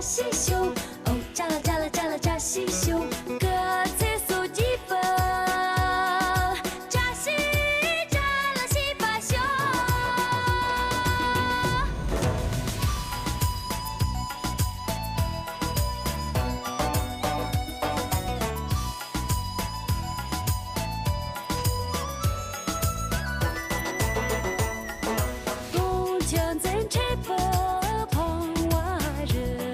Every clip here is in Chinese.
西秀，哦，扎啦扎啦扎啦扎西秀，各菜素几分，扎西扎啦西巴秀。冬天真吃不胖娃人。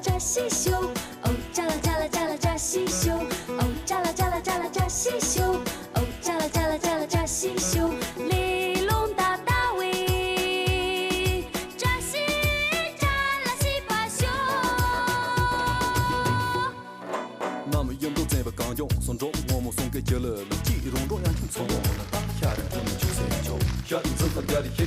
扎西秀，哦，扎啦扎啦扎啦扎西秀，哦，扎啦扎啦扎啦扎西秀，哦，扎啦扎啦扎啦扎西秀，里隆达大卫，扎西扎啦西巴秀。那么运动这把刚用，送中我们送给杰了，记忆中中央听从我们打下的人们就在叫，下定走到家里去。